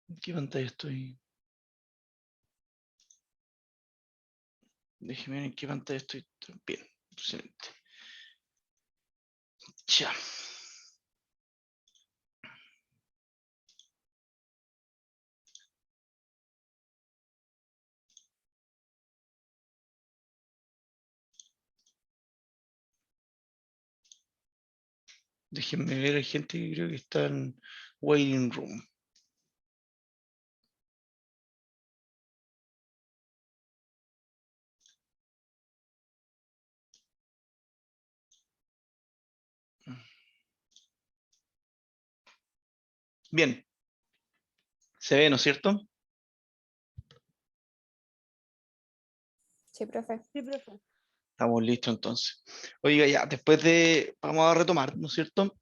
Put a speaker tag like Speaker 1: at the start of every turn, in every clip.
Speaker 1: ¿En qué pantalla estoy? Déjeme ver en qué pantalla estoy. Bien, excelente. Ya. Déjenme ver, hay gente que creo que está en waiting room. Bien, se ve, ¿no es cierto?
Speaker 2: Sí, profe.
Speaker 1: Estamos listos entonces. Oiga, ya, vamos a retomar, ¿no es cierto?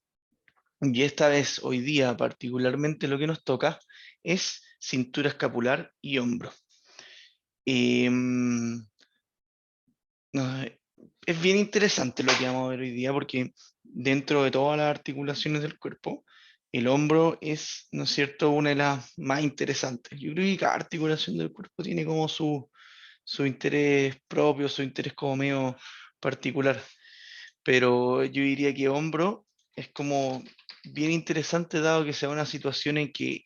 Speaker 1: Y esta vez, hoy día particularmente, lo que nos toca es cintura escapular y hombro. Em, no, es bien interesante lo que vamos a ver hoy día porque dentro de todas las articulaciones del cuerpo, el hombro es, ¿no es cierto?, una de las más interesantes. Yo creo que cada articulación del cuerpo tiene como su interés propio, su interés como medio particular. Pero yo diría que hombro es como bien interesante dado que sea una situación en que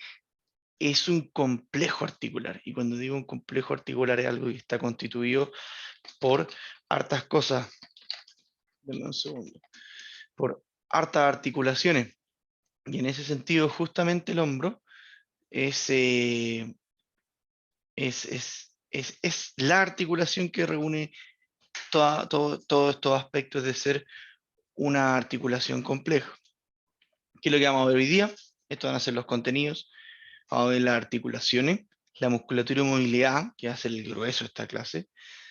Speaker 1: es un complejo articular. Y cuando digo un complejo articular es algo que está constituido por hartas cosas, denme un segundo, por hartas articulaciones. Y en ese sentido, justamente el hombro es, es la articulación que reúne todos estos aspectos de ser una articulación compleja. ¿Qué es lo que vamos a ver hoy día? Estos van a ser los contenidos. Vamos a ver las articulaciones, la musculatura y movilidad, que hace el grueso de esta clase.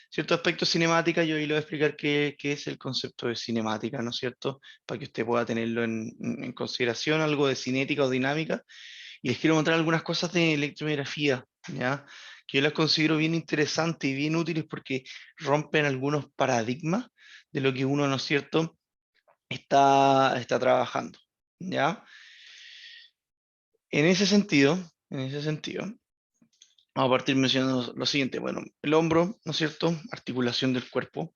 Speaker 1: Ciertos aspectos cinemática, yo hoy le voy a explicar qué es el concepto de cinemática, ¿no es cierto? Para que usted pueda tenerlo en consideración, algo de cinética o dinámica. Y les quiero mostrar algunas cosas de electromiografía, ¿ya? Que yo las considero bien interesantes y bien útiles porque rompen algunos paradigmas de lo que uno, ¿no es cierto?, está trabajando, ¿ya? En ese sentido, vamos a partir mencionando lo siguiente. Bueno, el hombro, ¿no es cierto? Articulación del cuerpo,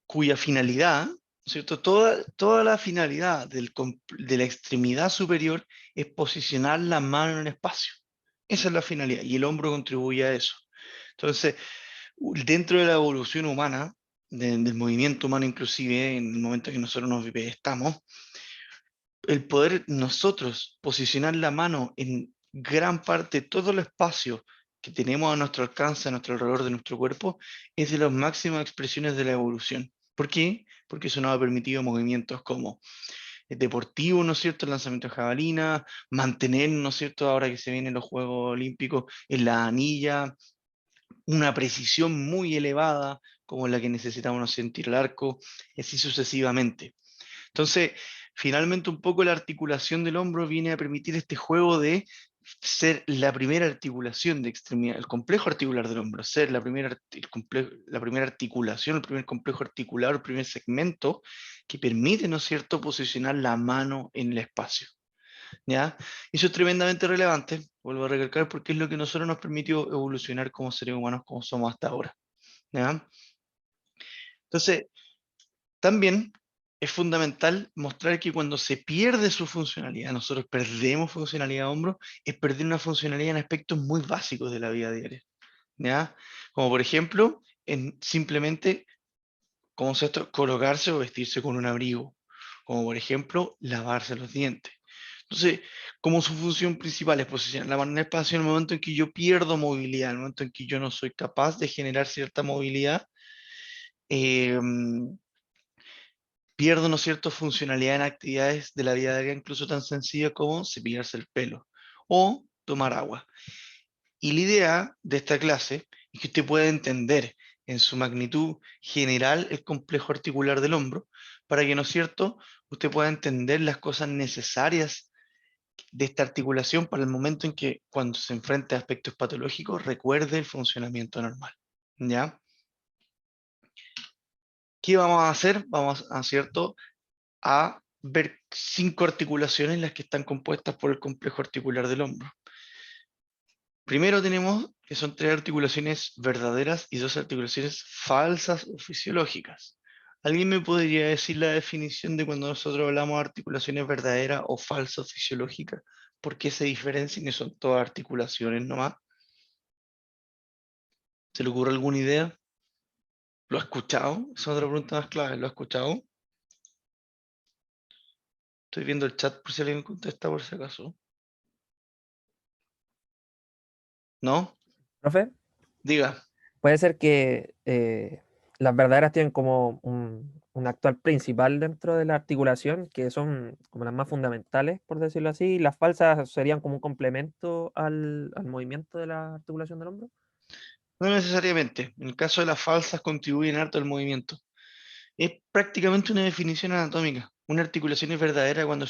Speaker 1: cuya finalidad, ¿no es cierto? Toda la finalidad de la extremidad superior es posicionar la mano en el espacio. Esa es la finalidad, y el hombro contribuye a eso. Entonces, dentro de la evolución humana, del movimiento humano inclusive, en el momento que nosotros nos estamos, el poder nosotros posicionar la mano en gran parte, todo el espacio que tenemos a nuestro alcance, a nuestro alrededor de nuestro cuerpo, es de las máximas expresiones de la evolución. ¿Por qué? Porque eso nos ha permitido movimientos como el deportivo, ¿no es cierto?, el lanzamiento de jabalina, mantener, ¿no es cierto?, ahora que se vienen los Juegos Olímpicos, en la anilla, una precisión muy elevada, como la que necesitamos, ¿no?, sentir el arco, y así sucesivamente. Entonces, finalmente un poco la articulación del hombro viene a permitir este juego de ser la primera articulación de extremidad, el complejo articular del hombro, ser la primera articulación, el primer complejo articular, el primer segmento que permite, ¿no es cierto?, posicionar la mano en el espacio, ¿ya? Y eso es tremendamente relevante, vuelvo a recalcar, porque es lo que nosotros nos permitió evolucionar como seres humanos como somos hasta ahora, ¿ya? Entonces, también es fundamental mostrar que cuando se pierde su funcionalidad, nosotros perdemos funcionalidad de hombro, es perder una funcionalidad en aspectos muy básicos de la vida diaria, ¿ya? Como por ejemplo, en simplemente, como se esto, colocarse o vestirse con un abrigo, como por ejemplo, lavarse los dientes. Entonces, como su función principal es posicionar la mano en el espacio, en el momento en que yo pierdo movilidad, en el momento en que yo no soy capaz de generar cierta movilidad, eh, pierdo, ¿no es cierto?, funcionalidad en actividades de la vida diaria, incluso tan sencillas como cepillarse el pelo o tomar agua. Y la idea de esta clase es que usted pueda entender en su magnitud general el complejo articular del hombro, para que, ¿no es cierto?, usted pueda entender las cosas necesarias de esta articulación para el momento en que, cuando se enfrente a aspectos patológicos, recuerde el funcionamiento normal, ¿ya? ¿Qué vamos a hacer? Vamos a, ¿cierto?, a ver 5 articulaciones las que están compuestas por el complejo articular del hombro. Primero tenemos que son 3 articulaciones verdaderas y 2 articulaciones falsas o fisiológicas. ¿Alguien me podría decir la definición de cuando nosotros hablamos de articulaciones verdaderas o falsas o fisiológicas? ¿Por qué se diferencian y son todas articulaciones nomás? ¿Se le ocurre alguna idea? ¿Lo ha escuchado? Esa es otra pregunta más clave. ¿Lo ha escuchado? Estoy viendo el chat por si alguien contesta por si acaso. ¿No?
Speaker 3: Profe,
Speaker 1: Diga.
Speaker 3: puede ser que las verdaderas tienen como un actor principal dentro de la articulación, que son como las más fundamentales, por decirlo así, y las falsas serían como un complemento al movimiento de la articulación del hombro.
Speaker 1: No necesariamente. En el caso de las falsas contribuyen harto al movimiento. Es prácticamente una definición anatómica. Una articulación es verdadera cuando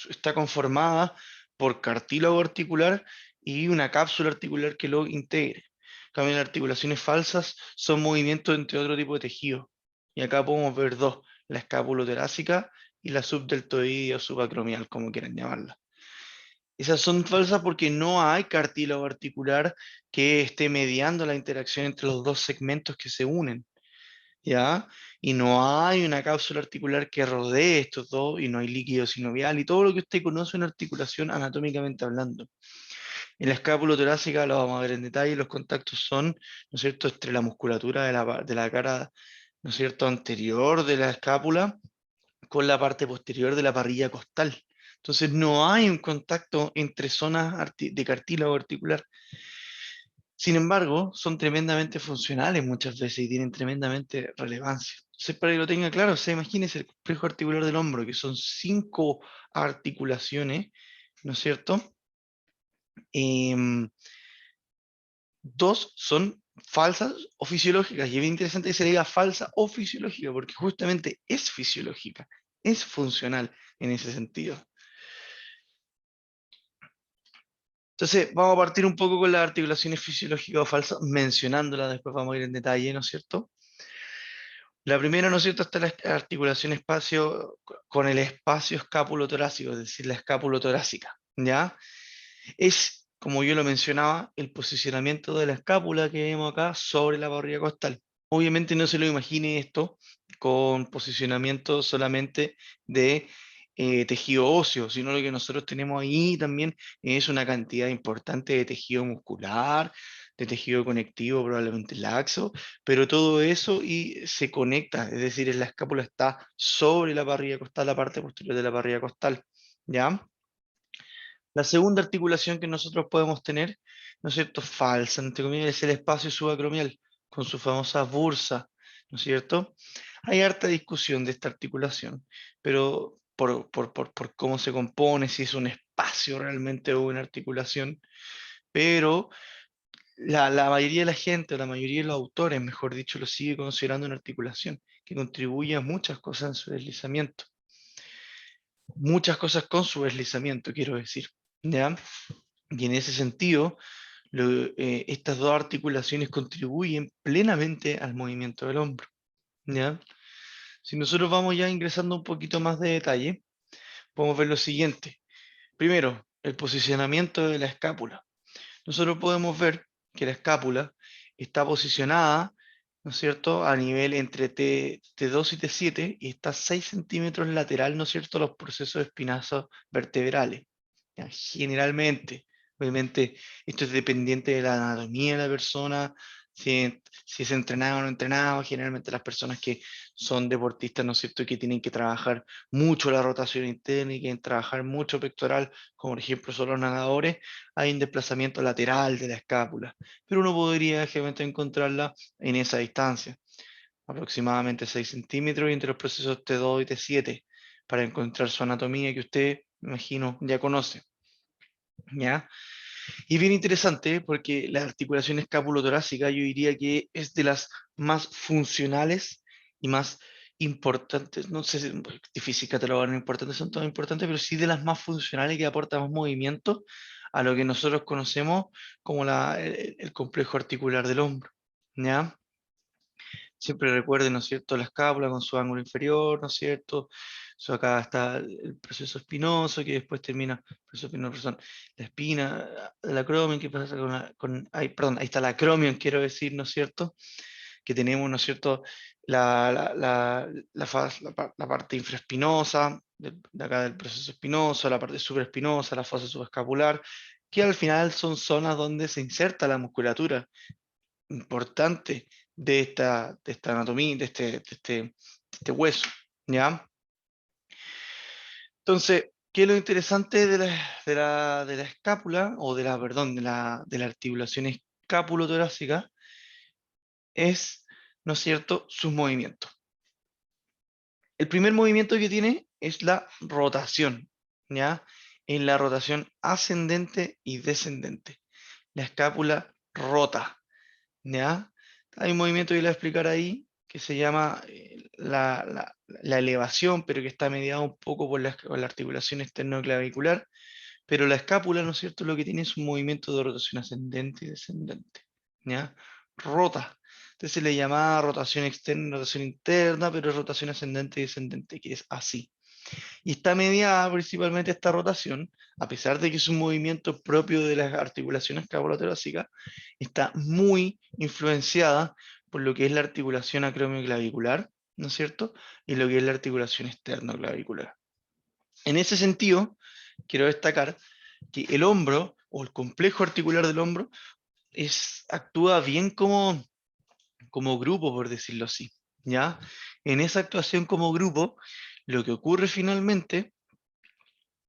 Speaker 1: está conformada por cartílago articular y una cápsula articular que lo integre. En cambio, las articulaciones falsas son movimientos entre otro tipo de tejido. Y acá podemos ver dos, la escapulotorácica y la subdeltoidea o subacromial, como quieran llamarla. Esas son falsas porque no hay cartílago articular que esté mediando la interacción entre los dos segmentos que se unen. ¿Ya? Y no hay una cápsula articular que rodee estos dos, y no hay líquido sinovial, y todo lo que usted conoce en articulación anatómicamente hablando. En la escápula torácica lo vamos a ver en detalle, los contactos son, ¿no es cierto?, entre la musculatura de la cara, ¿no es cierto?, anterior de la escápula con la parte posterior de la parrilla costal. Entonces no hay un contacto entre zonas de cartílago articular. Sin embargo, son tremendamente funcionales muchas veces y tienen tremendamente relevancia. Entonces, para que lo tenga claro, imagínese el complejo articular del hombro, que son 5 articulaciones, ¿no es cierto? Em, Dos son falsas o fisiológicas, y es bien interesante que se le diga falsa o fisiológica, porque justamente es fisiológica, es funcional en ese sentido. Entonces, vamos a partir un poco con las articulaciones fisiológicas o falsas, mencionándolas, después vamos a ir en detalle, ¿no es cierto? La primera, ¿no es cierto?, está la articulación espacio con el espacio escápulo-torácico, es decir, la escápulo-torácica, ¿ya? Es, como yo lo mencionaba, el posicionamiento de la escápula que vemos acá sobre la barriga costal. Obviamente no se lo imagine esto con posicionamiento solamente de tejido óseo, sino lo que nosotros tenemos ahí también es una cantidad importante de tejido muscular, de tejido conectivo probablemente laxo, pero todo eso y se conecta, es decir, la escápula está sobre la parrilla costal, la parte posterior de la parrilla costal, ¿ya? La segunda articulación que nosotros podemos tener, ¿no es cierto?, falsa, entre comillas, es el espacio subacromial, con su famosa bursa, ¿no es cierto? Hay harta discusión de esta articulación, pero por cómo se compone, si es un espacio realmente o una articulación, pero la mayoría de la gente, o la mayoría de los autores, mejor dicho, lo sigue considerando una articulación que contribuye a muchas cosas en su deslizamiento. Muchas cosas con su deslizamiento, quiero decir, ¿ya? Y en ese sentido, estas dos articulaciones contribuyen plenamente al movimiento del hombro, ¿ya? Si nosotros vamos ya ingresando un poquito más de detalle, podemos ver lo siguiente. Primero, el posicionamiento de la escápula. Nosotros podemos ver que la escápula está posicionada, ¿no es cierto?, a nivel entre T2 y T7 y está 6 centímetros lateral, ¿no es cierto?, a los procesos espinosos vertebrales. Ya, generalmente, obviamente, esto es dependiente de la anatomía de la persona, si es entrenado o no entrenado. Generalmente las personas que son deportistas, ¿no es cierto?, que tienen que trabajar mucho la rotación interna y que trabajar mucho pectoral, como por ejemplo son los nadadores, hay un desplazamiento lateral de la escápula, pero uno podría generalmente encontrarla en esa distancia, aproximadamente 6 centímetros, y entre los procesos T2 y T7, para encontrar su anatomía que usted, me imagino, ya conoce, ¿ya? Y bien interesante porque la articulación escapulotorácica yo diría que es de las más funcionales y más importantes, no sé si es difícil catalogar, no importantes, son todas importantes, pero sí de las más funcionales, que aporta más movimiento a lo que nosotros conocemos como el complejo articular del hombro, ¿ya? Siempre recuerden, ¿no es cierto?, la escápula con su ángulo inferior, ¿no es cierto?, So, acá está el proceso espinoso, que después termina, proceso espinoso, perdón, la espina de la acromion, que pasa perdón, ahí está la acromion, quiero decir, ¿no es cierto? Que tenemos, ¿no es cierto?, la parte infraespinosa, de acá del proceso espinoso, la parte supraespinosa, la fosa subescapular, que al final son zonas donde se inserta la musculatura importante de esta anatomía, de este hueso, ¿ya? Entonces, ¿qué es lo interesante de la escápula, o perdón, de la articulación escapulotorácica? Es, ¿no es cierto?, sus movimientos. El primer movimiento que tiene es la rotación, ¿ya? En la rotación ascendente y descendente. La escápula rota, ¿ya? Hay un movimiento que le voy a explicar ahí que se llama la elevación, pero que está mediado un poco por la articulación esternoclavicular, pero la escápula, ¿no es cierto?, lo que tiene es un movimiento de rotación ascendente y descendente, ¿ya? Rota. Entonces se le llamaba rotación externa, rotación interna, pero es rotación ascendente y descendente, que es así. Y está mediada principalmente esta rotación, a pesar de que es un movimiento propio de las articulaciones escapulotorácicas, está muy influenciada por lo que es la articulación acromioclavicular, ¿no es cierto?, y lo que es la articulación externoclavicular. En ese sentido, quiero destacar que el hombro, o el complejo articular del hombro, actúa bien como grupo, por decirlo así, ¿ya? En esa actuación como grupo, lo que ocurre finalmente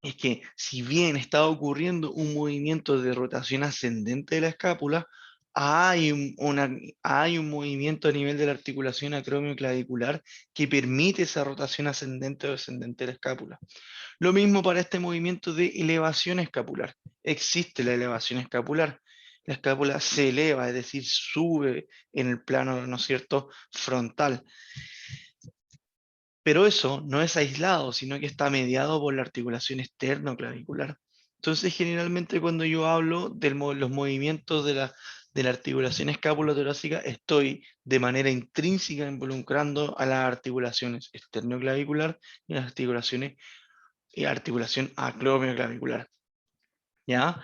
Speaker 1: es que, si bien está ocurriendo un movimiento de rotación ascendente de la escápula, hay un movimiento a nivel de la articulación acromioclavicular que permite esa rotación ascendente o descendente de la escápula. Lo mismo para este movimiento de elevación escapular. Existe la elevación escapular. La escápula se eleva, es decir, sube en el plano, ¿no es cierto?, frontal. Pero eso no es aislado, sino que está mediado por la articulación externoclavicular. Entonces, generalmente cuando yo hablo de los movimientos de la articulación escapulotorácica, estoy de manera intrínseca involucrando a las articulaciones externoclavicular y las articulación acromioclavicular, ¿ya?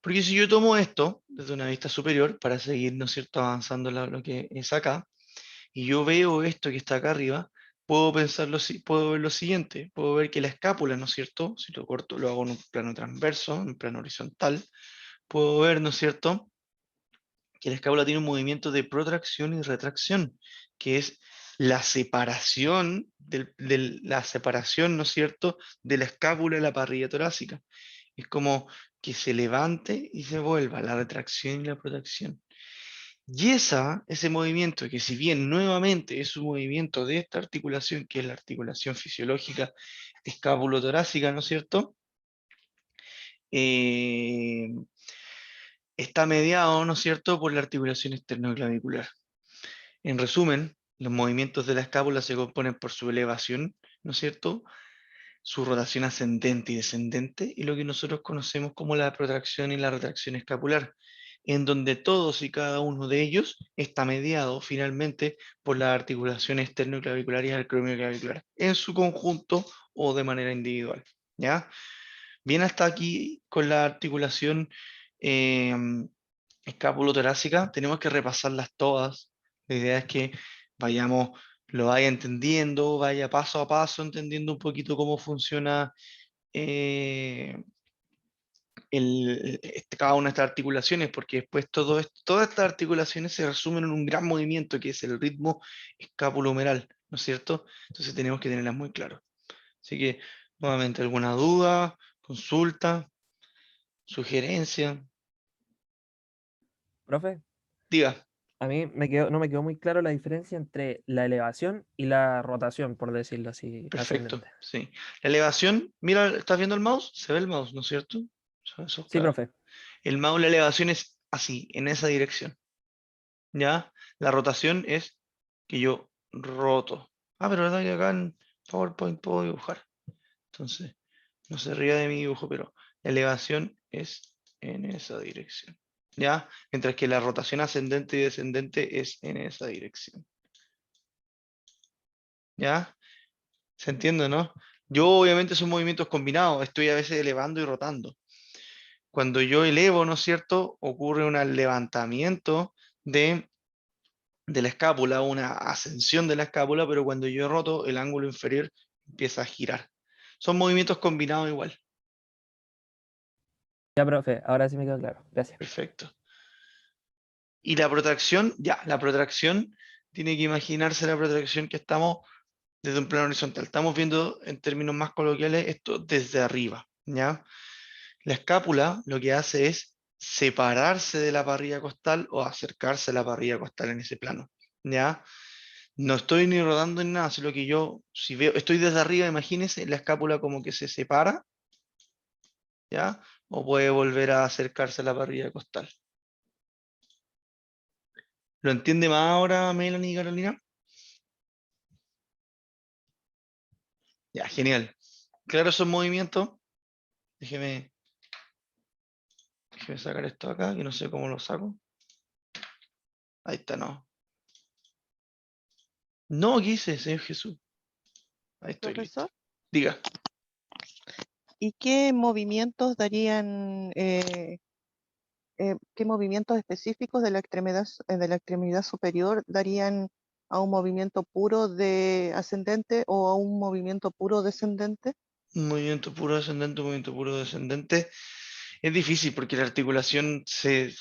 Speaker 1: Porque si yo tomo esto desde una vista superior, para seguir, ¿no es cierto?, avanzando lo que es acá, y yo veo esto que está acá arriba, puedo puedo ver lo siguiente: puedo ver que la escápula, ¿no es cierto?, si lo corto, lo hago en un plano transverso, en un plano horizontal, puedo ver, ¿no es cierto?, que la escápula tiene un movimiento de protracción y retracción, que es la separación, la separación, ¿no es cierto?, de la escápula de la parrilla torácica. Es como que se levante y se vuelva, la retracción y la protracción. Y ese movimiento, que si bien nuevamente es un movimiento de esta articulación, que es la articulación fisiológica escapulotorácica, ¿no es cierto?, Eh, está mediado, ¿no es cierto?, por la articulación esternoclavicular. En resumen, los movimientos de la escápula se componen por su elevación, ¿no es cierto?, su rotación ascendente y descendente, y lo que nosotros conocemos como la protracción y la retracción escapular, en donde todos y cada uno de ellos está mediado finalmente por la articulación esternoclavicular y acromioclavicular, en su conjunto o de manera individual, ¿ya? Bien, hasta aquí con la articulación eh, escapulotorácica, tenemos que repasarlas todas. La idea es que lo vaya entendiendo, vaya paso a paso entendiendo un poquito cómo funciona eh, cada una de estas articulaciones, porque después todas estas articulaciones se resumen en un gran movimiento que es el ritmo escapulohumeral, ¿no es cierto? Entonces tenemos que tenerlas muy claras. Así que, nuevamente, ¿alguna duda, consulta, sugerencia?
Speaker 3: Profe,
Speaker 1: Diga.
Speaker 3: a mí no me quedó muy claro la diferencia entre la elevación y la rotación, por decirlo así,
Speaker 1: Perfecto,
Speaker 3: ascendente.
Speaker 1: sí. La elevación, mira, ¿estás viendo el mouse? Se ve el mouse, ¿no es cierto? Eso es
Speaker 3: Sí,
Speaker 1: claro.
Speaker 3: profe.
Speaker 1: El mouse, la elevación es así, en esa dirección. ¿Ya? La rotación es que yo roto. Ah, pero verdad que acá en PowerPoint puedo dibujar. Entonces, no se ría de mi dibujo, pero la elevación es en esa dirección. ¿Ya? Mientras que la rotación ascendente y descendente es en esa dirección. ¿Ya? ¿Se entiende, no? Yo obviamente son movimientos combinados, estoy a veces elevando y rotando. Cuando yo elevo, ¿no es cierto?, ocurre un levantamiento de la escápula, una ascensión de la escápula, pero cuando yo roto, el ángulo inferior empieza a girar. Son movimientos combinados igual.
Speaker 3: Ya, profe, ahora sí me quedó claro. Gracias.
Speaker 1: Perfecto. Y la protracción, ya, la protracción tiene que imaginarse la protracción que estamos desde un plano horizontal. Estamos viendo en términos más coloquiales esto desde arriba, ¿ya? La escápula lo que hace es separarse de la parrilla costal o acercarse a la parrilla costal en ese plano, ¿ya? No estoy ni rodando en nada, sino que yo, si veo, estoy desde arriba, imagínense, la escápula como que se separa, ¿ya? O puede volver a acercarse a la parrilla costal. ¿Lo entiende más ahora, Melanie y Carolina? Ya, genial. Claro, esos movimientos. Déjeme, déjeme sacar esto acá, que no sé cómo lo saco. Ahí está, no. No, ¿qué hice, Señor Jesús? Ahí estoy listo.
Speaker 4: Profesor,
Speaker 1: Diga.
Speaker 4: ¿y qué movimientos darían, qué movimientos específicos de la extremidad superior darían a un movimiento puro de ascendente o a un movimiento puro descendente?
Speaker 1: Un movimiento puro ascendente, un movimiento puro descendente. Es difícil porque la articulación el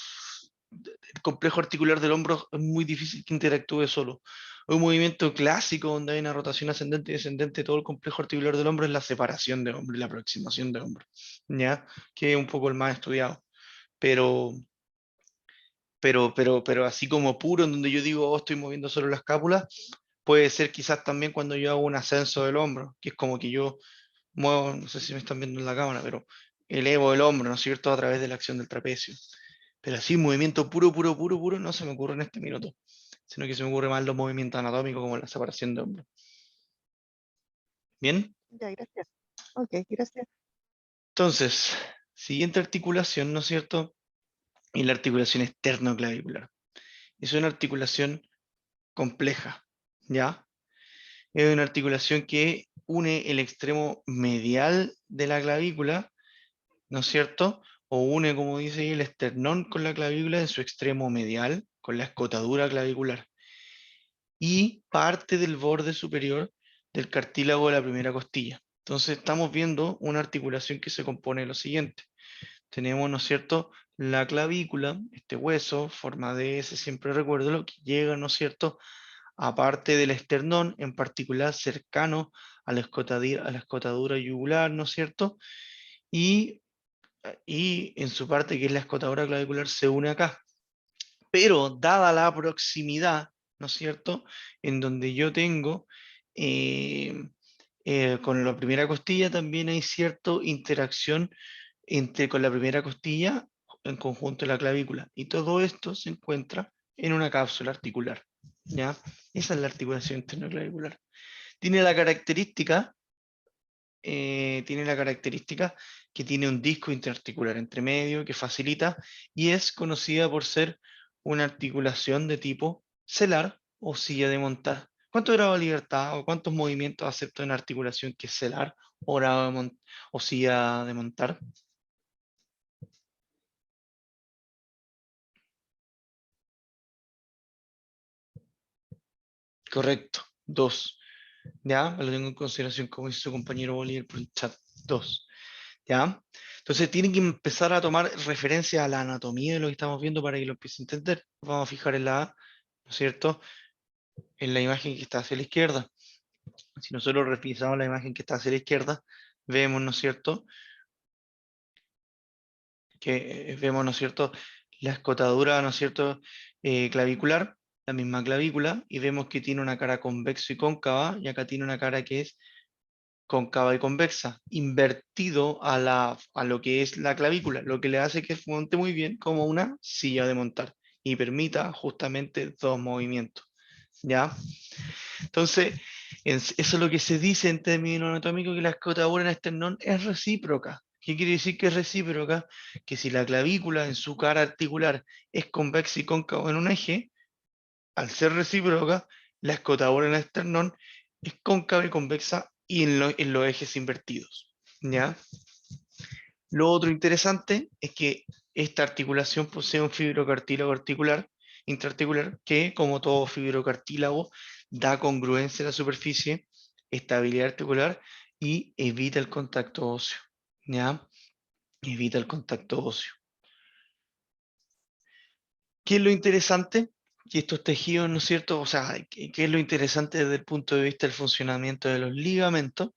Speaker 1: complejo articular del hombro es muy difícil que interactúe solo. Un movimiento clásico donde hay una rotación ascendente y descendente, todo el complejo articular del hombro es la separación de hombro y la aproximación de hombro, ¿ya? Que es un poco el más estudiado. Pero, pero así como puro, en donde yo digo, oh, estoy moviendo solo la escápula, puede ser quizás también cuando yo hago un ascenso del hombro, que es como que yo muevo, no sé si me están viendo en la cámara, pero elevo el hombro, ¿no es cierto?, a través de la acción del trapecio. Pero así, movimiento puro, puro, puro, puro, no se me ocurre en este minuto, sino que se me ocurre más los movimientos anatómicos como la separación de hombros. ¿Bien?
Speaker 4: Ya, gracias. Ok, gracias.
Speaker 1: Entonces, siguiente articulación, ¿no es cierto? Y la articulación esternoclavicular. Es una articulación compleja, ¿ya? Es una articulación que une el extremo medial de la clavícula, ¿no es cierto? O une, como dice ahí, el esternón con la clavícula en su extremo medial, con la escotadura clavicular. Y parte del borde superior del cartílago de la primera costilla. Entonces estamos viendo una articulación que se compone de lo siguiente. Tenemos, ¿no es cierto?, la clavícula, este hueso, forma de S, siempre recuérdelo, que llega, ¿no es cierto?, aparte del esternón, en particular cercano a la escotadura yugular, ¿no es cierto? Y en su parte, que es la escotadura clavicular, se une acá. Pero dada la proximidad, ¿no es cierto?, en donde yo tengo con la primera costilla también hay cierta interacción con la primera costilla en conjunto de la clavícula. Y todo esto se encuentra en una cápsula articular, ¿ya? Esa es la articulación internoclavicular. Tiene la característica que tiene un disco interarticular entre medio que facilita y es conocida por ser una articulación de tipo celar o silla de montar. ¿Cuánto grado de libertad o cuántos movimientos acepta una articulación que es celar o, o silla de montar? Correcto, 2. ¿Ya? Lo tengo en consideración como dice su compañero Bolívar por el chat. 2. ¿Ya? Entonces tienen que empezar a tomar referencia a la anatomía de lo que estamos viendo para que lo empiecen a entender. Nos vamos a fijar en la A, ¿no es cierto?, en la imagen que está hacia la izquierda. Si nosotros revisamos la imagen que está hacia la izquierda, vemos, ¿no es cierto?, vemos, ¿no es cierto?, la escotadura, ¿no es cierto?, clavicular, la misma clavícula, y vemos que tiene una cara convexa y cóncava, y acá tiene una cara que es cóncava y convexa, invertido a lo que es la clavícula, lo que le hace que monte muy bien como una silla de montar y permita justamente dos movimientos, ¿ya? Entonces, eso es lo que se dice en términos anatómicos, que la escotadura en esternón es recíproca. ¿Qué quiere decir que es recíproca? Que si la clavícula en su cara articular es convexa y cóncava en un eje, al ser recíproca, la escotadura en esternón es cóncava y convexa y en los ejes invertidos, ¿ya? Lo otro interesante es que esta articulación posee un fibrocartílago articular, intraarticular, que, como todo fibrocartílago, da congruencia a la superficie, estabilidad articular y evita el contacto óseo, ¿ya? Evita el contacto óseo. ¿Qué es lo interesante? Que estos tejidos, ¿no es cierto? O sea, ¿qué es lo interesante desde el punto de vista del funcionamiento de los ligamentos?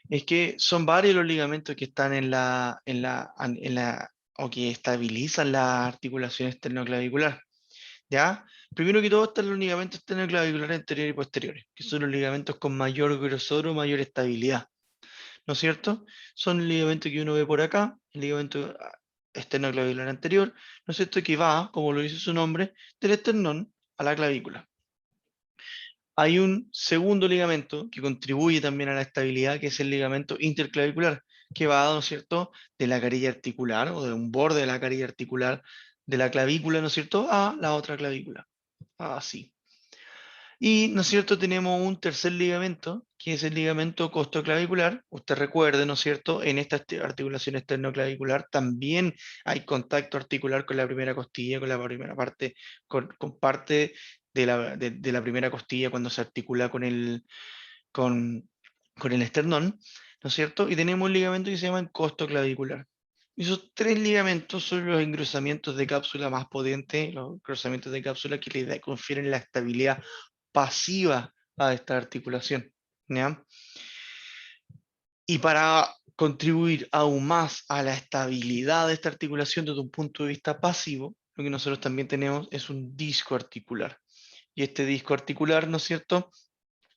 Speaker 1: Es que son varios los ligamentos que están o que estabilizan la articulación esternoclavicular, ¿ya? Primero que todo están los ligamentos esternoclaviculares anteriores y posteriores, que son los ligamentos con mayor grosor o mayor estabilidad, ¿no es cierto? Son el ligamento que uno ve por acá, el ligamento esternoclavicular anterior, ¿no es cierto? Que va, como lo dice su nombre, del esternón a la clavícula. Hay un segundo ligamento que contribuye también a la estabilidad, que es el ligamento interclavicular, que va, ¿no es cierto?, de la carilla articular o de un borde de la carilla articular de la clavícula, ¿no es cierto?, a la otra clavícula. Así. Y, ¿no es cierto?, tenemos un tercer ligamento, que es el ligamento costoclavicular. Usted recuerde, ¿no es cierto?, en esta articulación esternoclavicular también hay contacto articular con la primera costilla, con la primera parte, con parte de la primera costilla cuando se articula con el esternón, ¿no es cierto? Y tenemos un ligamento que se llama costoclavicular. Esos tres ligamentos son los engrosamientos de cápsula más potentes, los engrosamientos de cápsula que le confieren la estabilidad pasiva a esta articulación, ¿ya? Y para contribuir aún más a la estabilidad de esta articulación desde un punto de vista pasivo, lo que nosotros también tenemos es un disco articular. Y este disco articular, ¿no es cierto?,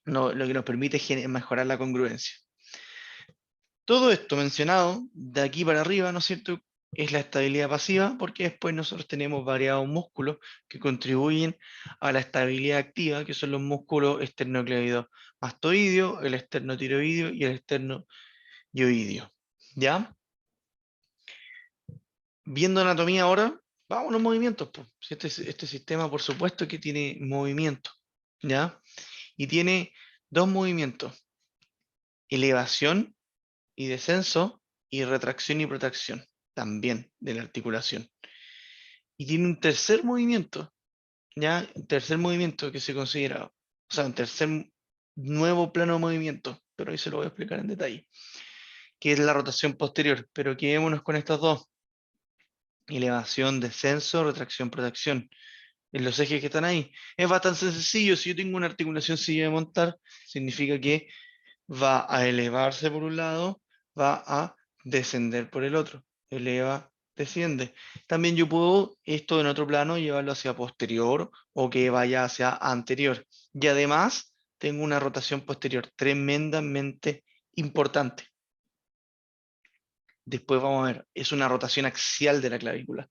Speaker 1: lo que nos permite es mejorar la congruencia. Todo esto mencionado, de aquí para arriba, ¿no es cierto?, es la estabilidad pasiva, porque después nosotros tenemos variados músculos que contribuyen a la estabilidad activa, que son los músculos esternocleidomastoideo, el esternotiroideo y el esternoioideo. ¿Ya? Viendo anatomía ahora, vamos a los movimientos. Pues. Este sistema, por supuesto, que tiene movimiento, ¿ya? Y tiene dos movimientos: elevación y descenso, y retracción y protracción, también de la articulación. Y tiene un tercer movimiento, ¿ya? Un tercer movimiento que se considera, o sea, un tercer nuevo plano de movimiento, pero ahí se lo voy a explicar en detalle, que es la rotación posterior. Pero quedémonos con estas dos: elevación, descenso, retracción, protracción, en los ejes que están ahí. Es bastante sencillo. Si yo tengo una articulación silla de montar, significa que va a elevarse por un lado, va a descender por el otro. Eleva, desciende. También yo puedo esto en otro plano llevarlo hacia posterior o que vaya hacia anterior. Y además tengo una rotación posterior tremendamente importante. Después vamos a ver, es una rotación axial de la clavícula.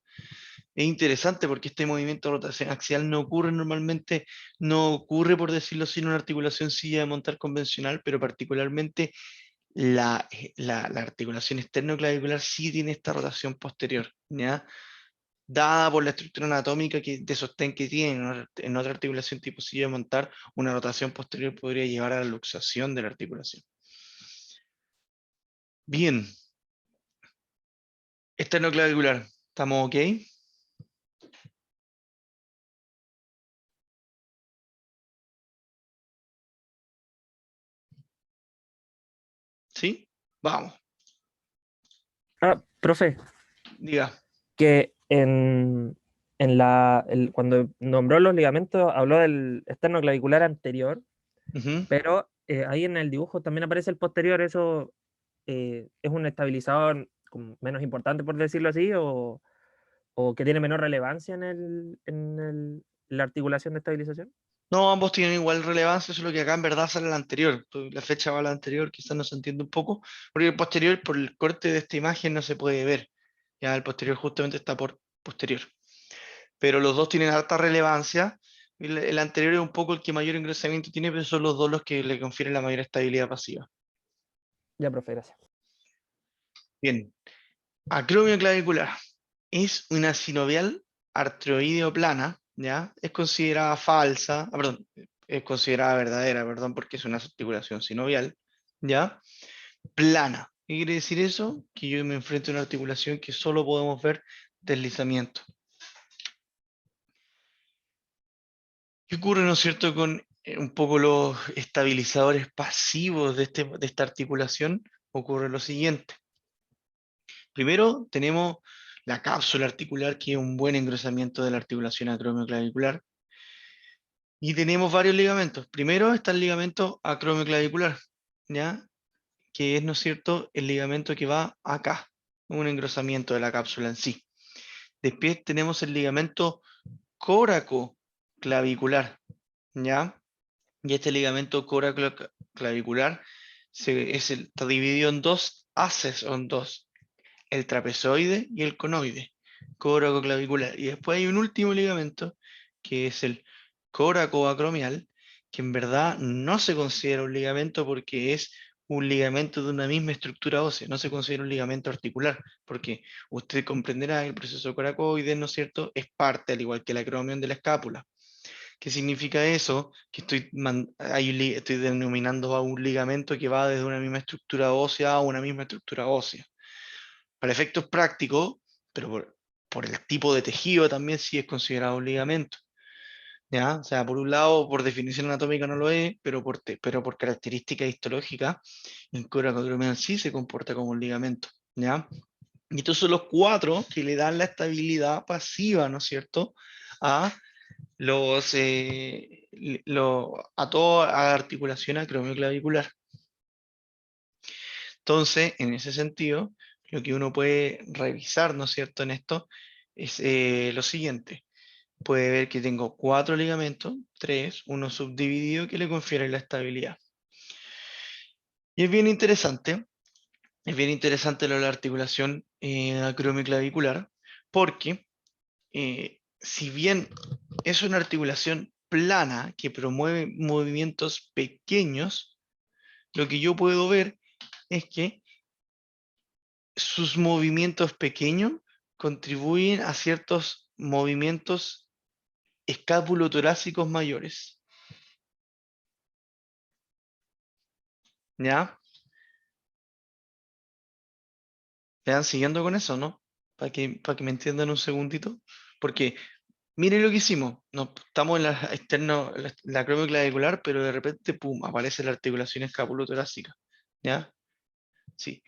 Speaker 1: Es interesante porque este movimiento de rotación axial no ocurre normalmente, no ocurre, por decirlo así, en una articulación silla de montar convencional, pero particularmente la articulación externoclavicular sí tiene esta rotación posterior, ¿ya? Dada por la estructura anatómica de sostén que tiene. En otra articulación tipo silla de montar, una rotación posterior podría llevar a la luxación de la articulación. Bien. Esternoclavicular, ¿estamos ok? ¿Sí? Vamos,
Speaker 3: Profe,
Speaker 1: diga.
Speaker 3: que cuando nombró los ligamentos habló del esternoclavicular anterior,
Speaker 1: Ujú.
Speaker 3: pero ahí en el dibujo también aparece el posterior. ¿Eso es un estabilizador como menos importante, por decirlo así, o que tiene menor relevancia la articulación de estabilización?
Speaker 1: No, ambos tienen igual relevancia, solo que acá en verdad sale la anterior. La fecha va a la anterior, quizás no se entiende un poco, porque el posterior, por el corte de esta imagen, no se puede ver. Ya el posterior justamente está por posterior. Pero los dos tienen alta relevancia. El anterior es un poco el que mayor engrosamiento tiene, pero son los dos los que le confieren la mayor estabilidad pasiva.
Speaker 3: Ya, profe, gracias.
Speaker 1: Bien. Acromio clavicular. Es una sinovial artroideo plana, ¿ya? Es considerada falsa, perdón, es considerada verdadera, perdón, porque es una articulación sinovial, ¿ya? Plana. ¿Qué quiere decir eso? Que yo me enfrento a una articulación que solo podemos ver deslizamiento. ¿Qué ocurre, no es cierto, con un poco los estabilizadores pasivos de esta articulación? Ocurre lo siguiente. Primero tenemos la cápsula articular, que es un buen engrosamiento de la articulación acromioclavicular. Y tenemos varios ligamentos. Primero está el ligamento acromioclavicular, ¿ya? Que es, ¿no es cierto?, el ligamento que va acá, un engrosamiento de la cápsula en sí. Después tenemos el ligamento coracoclavicular, ¿ya? Y este ligamento coracoclavicular está dividido en dos haces, o en dos, el trapezoide y el conoide, coracoclavicular. Y después hay un último ligamento, que es el coracoacromial, que en verdad no se considera un ligamento porque es un ligamento de una misma estructura ósea, no se considera un ligamento articular, porque usted comprenderá que el proceso coracoide, ¿no es cierto?, es parte, al igual que el acromion, de la escápula. ¿Qué significa eso? Que estoy denominando a un ligamento que va desde una misma estructura ósea a una misma estructura ósea. Para efectos prácticos, pero por el tipo de tejido también sí es considerado un ligamento, ¿ya? O sea, por un lado, por definición anatómica no lo es, pero por característica histológica, el coracoacromial sí se comporta como un ligamento, ¿ya? Y estos son los cuatro que le dan la estabilidad pasiva, ¿no es cierto?, a a toda articulación acromioclavicular. Entonces, en ese sentido, lo que uno puede revisar, ¿no es cierto?, en esto es lo siguiente. Puede ver que tengo 4 ligamentos, 3, uno subdividido, que le confiere la estabilidad. Y es bien interesante lo de la articulación acromioclavicular, porque si bien es una articulación plana que promueve movimientos pequeños, lo que yo puedo ver es que sus movimientos pequeños contribuyen a ciertos movimientos escapulotorácicos mayores. ¿Ya? ¿Me van siguiendo con eso, no? Para que me entiendan un segundito. Porque miren lo que hicimos. Estamos en la acromioclavicular, pero de repente, pum, aparece la articulación escapulotorácica. ¿Ya? Sí.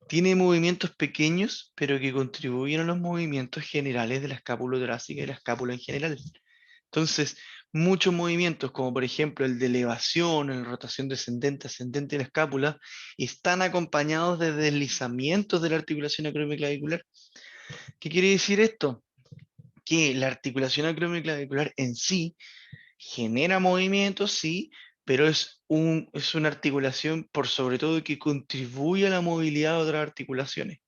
Speaker 1: Tiene movimientos pequeños, pero que contribuyen a los movimientos generales de la escápula torácica y la escápula en general. Entonces, muchos movimientos, como por ejemplo el de elevación, el rotación descendente, ascendente de la escápula, están acompañados de deslizamientos de la articulación acromioclavicular. ¿Qué quiere decir esto? Que la articulación acromioclavicular en sí genera movimientos, sí, pero es una articulación por sobre todo que contribuye a la movilidad de otras articulaciones.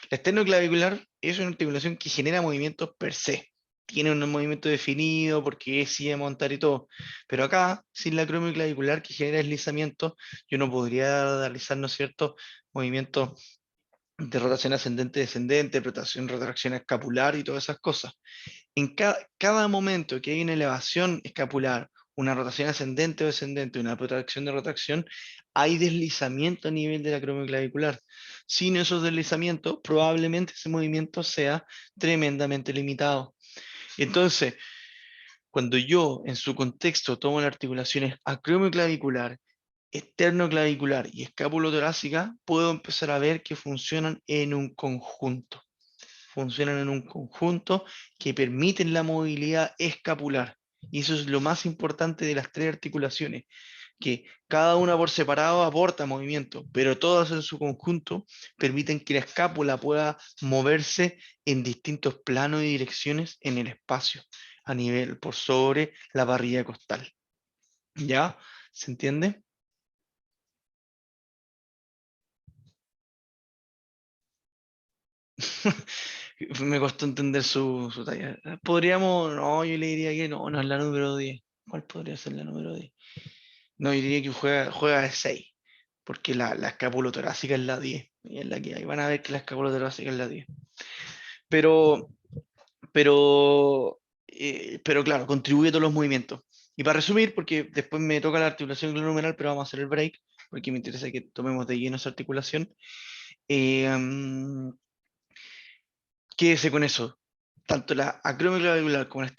Speaker 1: La esternoclavicular es una articulación que genera movimientos per se. Tiene un movimiento definido porque es silla de montar y todo. Pero acá, sin la acromioclavicular que genera deslizamiento, yo no podría realizar, ¿no es cierto?, movimientos de rotación ascendente-descendente, retracción escapular y todas esas cosas. En cada momento que hay una elevación escapular, una rotación ascendente o descendente, una protracción de rotación, hay deslizamiento a nivel de la acromioclavicular. Sin esos deslizamientos, probablemente ese movimiento sea tremendamente limitado. Entonces, cuando yo en su contexto tomo las articulaciones acromioclavicular, esternoclavicular y escapulotorácica, puedo empezar a ver que funcionan en un conjunto. Funcionan en un conjunto que permiten la movilidad escapular. Y eso es lo más importante de las 3 articulaciones, que cada una por separado aporta movimiento, pero todas en su conjunto permiten que la escápula pueda moverse en distintos planos y direcciones en el espacio, a nivel por sobre la parrilla costal. ¿Ya? ¿Se entiende? Me costó entender su talla. Podríamos, no, yo le diría que no, no es la número 10. ¿Cuál podría ser la número 10? No, yo diría que juega de 6, porque la escapulotorácica es la 10, y es la que hay. Van a ver que la escapulotorácica es la 10. Pero, pero claro, contribuye a todos los movimientos. Y para resumir, porque después me toca la articulación glenohumeral, pero vamos a hacer el break, porque me interesa que tomemos de lleno esa articulación. Quédese con eso. Tanto la acromioclavicular como la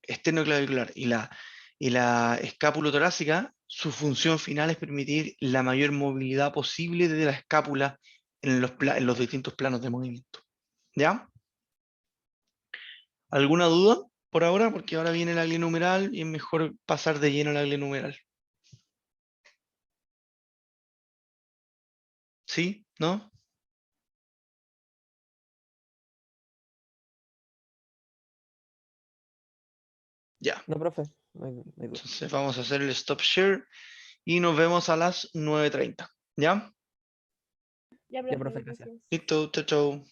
Speaker 1: esternoclavicular y la escápulo-torácica, su función final es permitir la mayor movilidad posible de la escápula en los distintos planos de movimiento. ¿Ya? ¿Alguna duda por ahora? Porque ahora viene la glenohumeral y es mejor pasar de lleno a la glenohumeral. ¿Sí? ¿No? Ya.
Speaker 3: No, profe, no hay duda.
Speaker 1: Entonces vamos a hacer el stop share y nos vemos a las 9:30. ¿Ya?
Speaker 2: Ya,
Speaker 3: Ya, profe,
Speaker 2: profe,
Speaker 3: gracias.
Speaker 2: gracias.
Speaker 1: Listo, chao, chao.